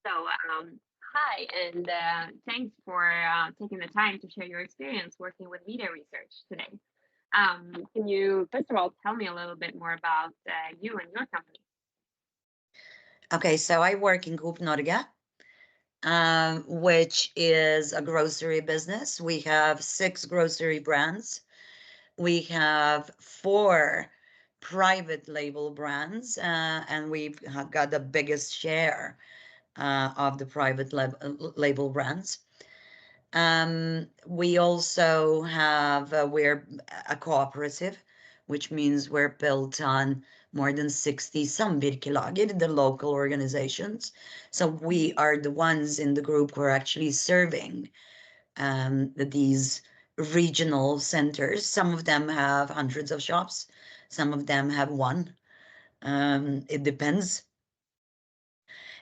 So, hi, and thanks for taking the time to share your experience working with media research today. Can you, first of all, tell me a little bit more about you and your company? Okay, so I work in Coop, which is a grocery business. We have 6 grocery brands. We have 4 private label brands, and we've got the biggest share of the label brands. We also have, we're a cooperative, which means we're built on more than 60 samvirkelager, the local organizations. So we Mhm. are the ones in the group who are actually serving these regional centers. Some of them have hundreds of shops, some of them have one. It depends.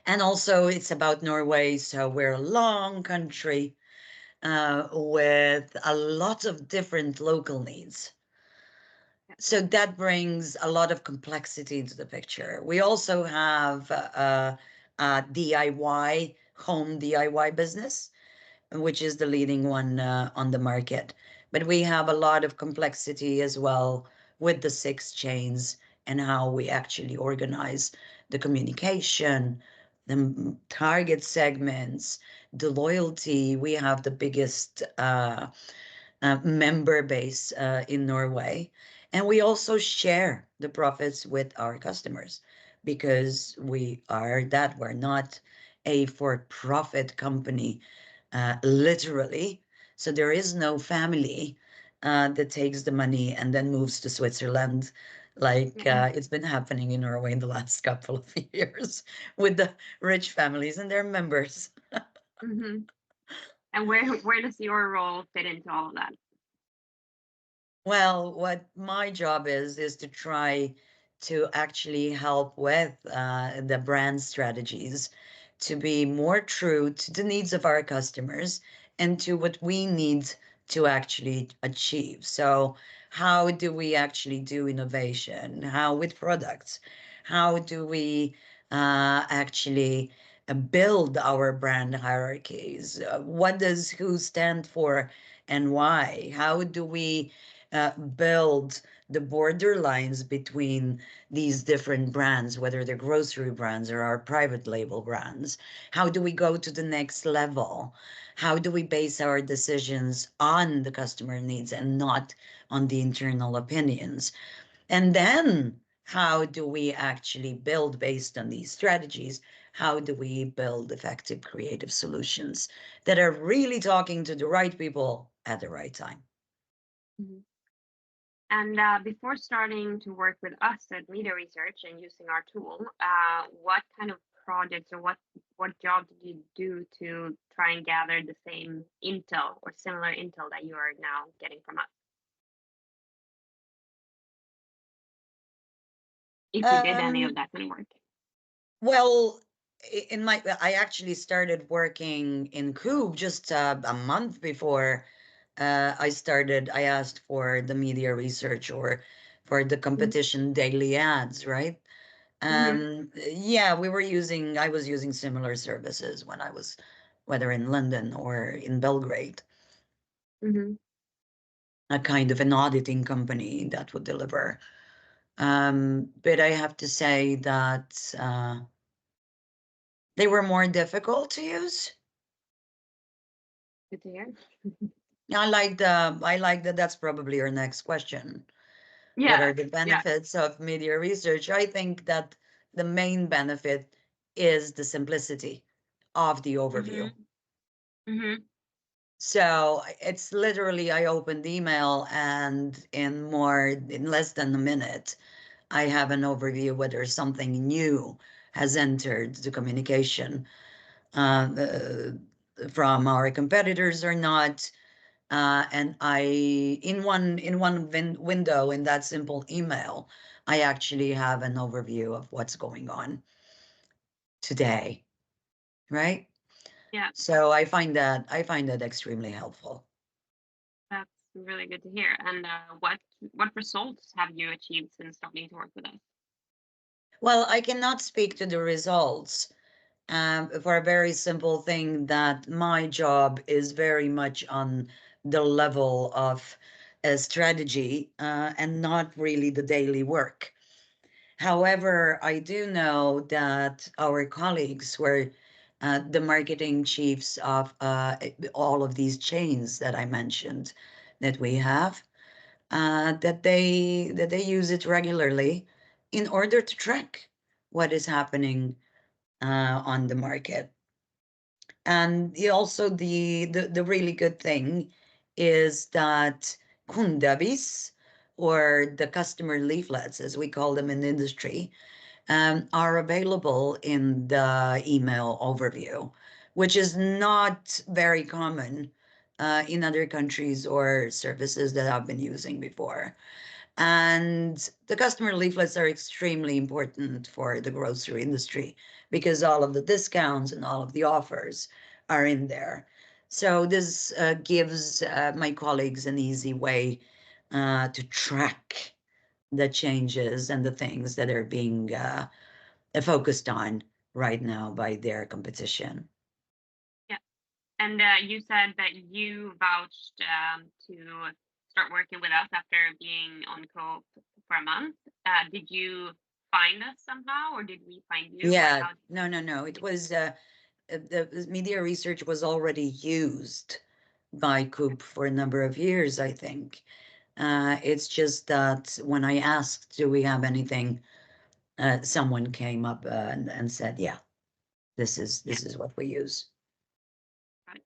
And also, it's about Norway. So we're a long country with a lot of different local needs. So that brings a lot of complexity into the picture. We also have a DIY, home DIY business, which is the leading one on the market. But we have a lot of complexity as well with the 6 chains and how we actually organize the communication, the target segments, the loyalty. We have the biggest member base in Norway. And we also share the profits with our customers because we're not a for profit company, literally. So there is no family that takes the money and then moves to Switzerland. Like Yeah. it's been happening in Norway in the last couple of years with the rich families and their members. Hmm. And where does your role fit into all of that? Well, what my job is to try to actually help with the brand strategies to be more true to the needs of our customers and to what we need to actually achieve. So, how do we actually do innovation? How with products? How do we actually build our brand hierarchies? What does who stand for and why? How do we build the border lines between these different brands, whether they're grocery brands or our private label brands? How do we go to the next level? How do we base our decisions on the customer needs and not on the internal opinions? And then how do we actually build based on these strategies? How do we build effective creative solutions that are really talking to the right people at the right time? Mhm. And before starting to work with us at Media Research and using our tool, what kind of projects or what job did you do to try and gather the same intel or similar intel that you are now getting from us? If you did any of Um, that kind of work. Well, I actually started working in Coop just a month before I asked for the media research or for the competition daily ads, right? Mm-hmm. Yeah, I was using similar services when I was, whether in London or in Belgrade, Mm-hmm. a kind of an auditing company that would deliver. But I have to say that they were more difficult to use. Good to hear. I like that that's probably your next question. What Yeah. are the Yeah. benefits of media research? I think that the main benefit is the simplicity of the overview. Mm-hmm. Mm-hmm. So it's literally I opened the email and in less than a minute, I have an overview whether something new has entered the communication uh, uh, from our competitors or not. And in one window in that simple email, I actually have an overview of what's going on today, right? Yeah. So I find that extremely helpful. That's really good to hear. And what results have you achieved since starting to work with us? Well, I cannot speak to the results for a very simple thing that my job is very much on the level of strategy and not really the daily work. However, I do know that our colleagues were the marketing chiefs of all of these chains that I mentioned that we have, that they use it regularly in order to track what is happening on the market. And also the really good thing is that kundavis, or the customer leaflets, as we call them in the industry, are available in the email overview, which is not very common in other countries or services that I've been using before. And the customer leaflets are extremely important for the grocery industry because all of the discounts and all of the offers are in there. So this gives my colleagues an easy way to track the changes and the things that are being focused on right now by their competition. Yeah. And you said that you vouched to start working with us after being on Coop for a month. Did you find us somehow, or did we find you, or Yeah, how did no, no, no. It you? was the media research was already used by Coop for a number of years, I think. It's just that when I asked, do we have anything, someone came up and said, yeah, this is Yeah. this is what we use. Right.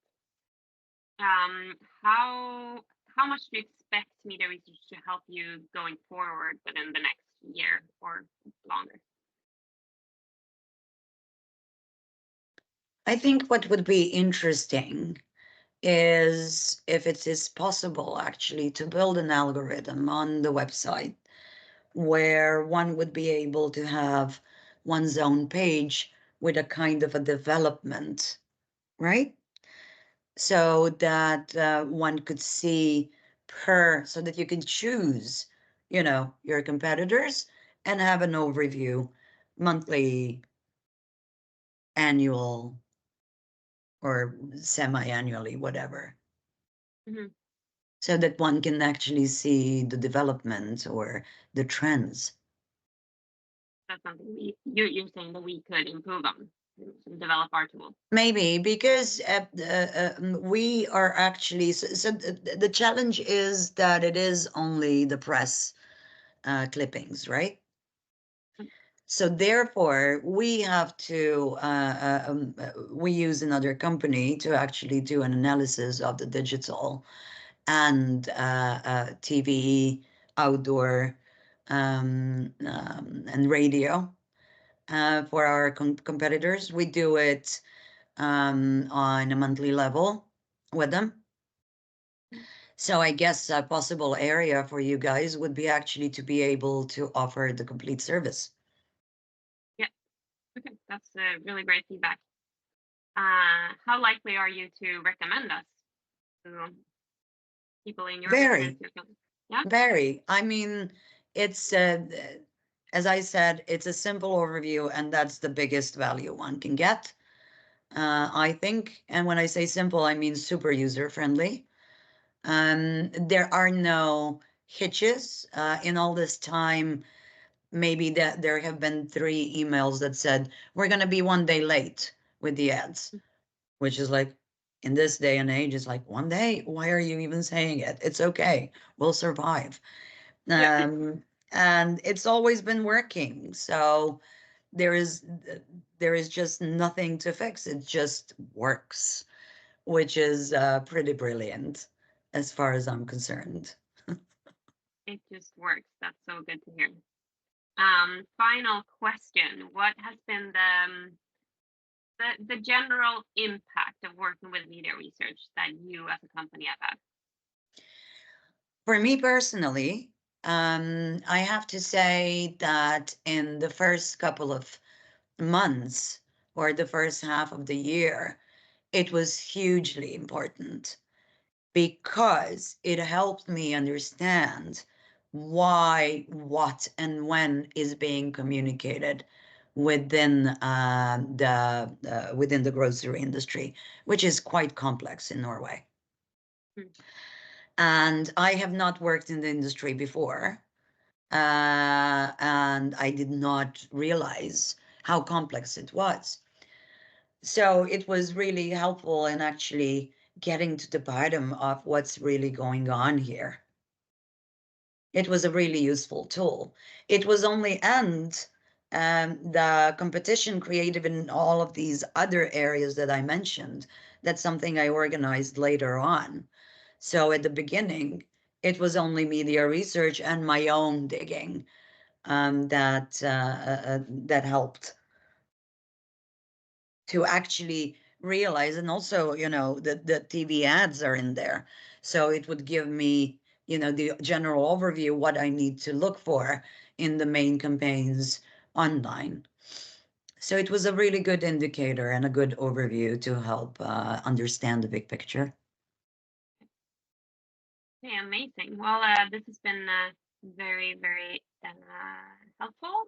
How much do you expect media research to help you going forward within the next year or longer? I think what would be interesting is if it is possible actually to build an algorithm on the website where one would be able to have one's own page with a kind of a development, right? So that one could see so that you can choose, your competitors and have an overview, monthly, annual, or semi-annually, whatever, Hmm. so that one can actually see the development or the trends. That's something you're saying that we could improve on and develop our tool. Maybe because we are actually, so the challenge is that it is only the press clippings, right? Mm. So therefore, we have to we use another company to actually do an analysis of the digital and TV, outdoor, and radio for our competitors. We do it on a monthly level with them. So I guess a possible area for you guys would be actually to be able to offer the complete service. Yeah. Okay. That's really great feedback. How likely are you to recommend us to people in your business? Very, Your company? Yeah. very. I mean, it's as I said, it's a simple overview, and that's the biggest value one can get, I think. And when I say simple, I mean super user friendly. There are no hitches in all this time. Maybe that there have been 3 emails that said we're going to be one day late with the ads, which is like, in this day and age, is like, one day, why are you even saying it? It's okay, we'll survive. Yeah. um and it's always been working, so there is there is just nothing to fix. It just works, which is pretty brilliant as far as I'm concerned. It just works. That's so good to hear. Final question. What has been the general impact of working with media research that you as a company have had? For me personally, I have to say that in the first couple of months, or the first half of the year, it was hugely important because it helped me understand why, what, and when is being communicated within the grocery industry, which is quite complex in Norway. Mm. And I have not worked in the industry before, and I did not realize how complex it was. So it was really helpful in actually getting to the bottom of what's really going on here. It was a really useful tool. It was only and the competition creative in all of these other areas that I mentioned. That's something I organized later on. So at the beginning, it was only media research and my own digging that helped to actually realize. And also, the TV ads are in there, so it would give me, the general overview what I need to look for in the main campaigns online. So it was a really good indicator and a good overview to help understand the big picture. Okay, amazing. Well, this has been very, very helpful.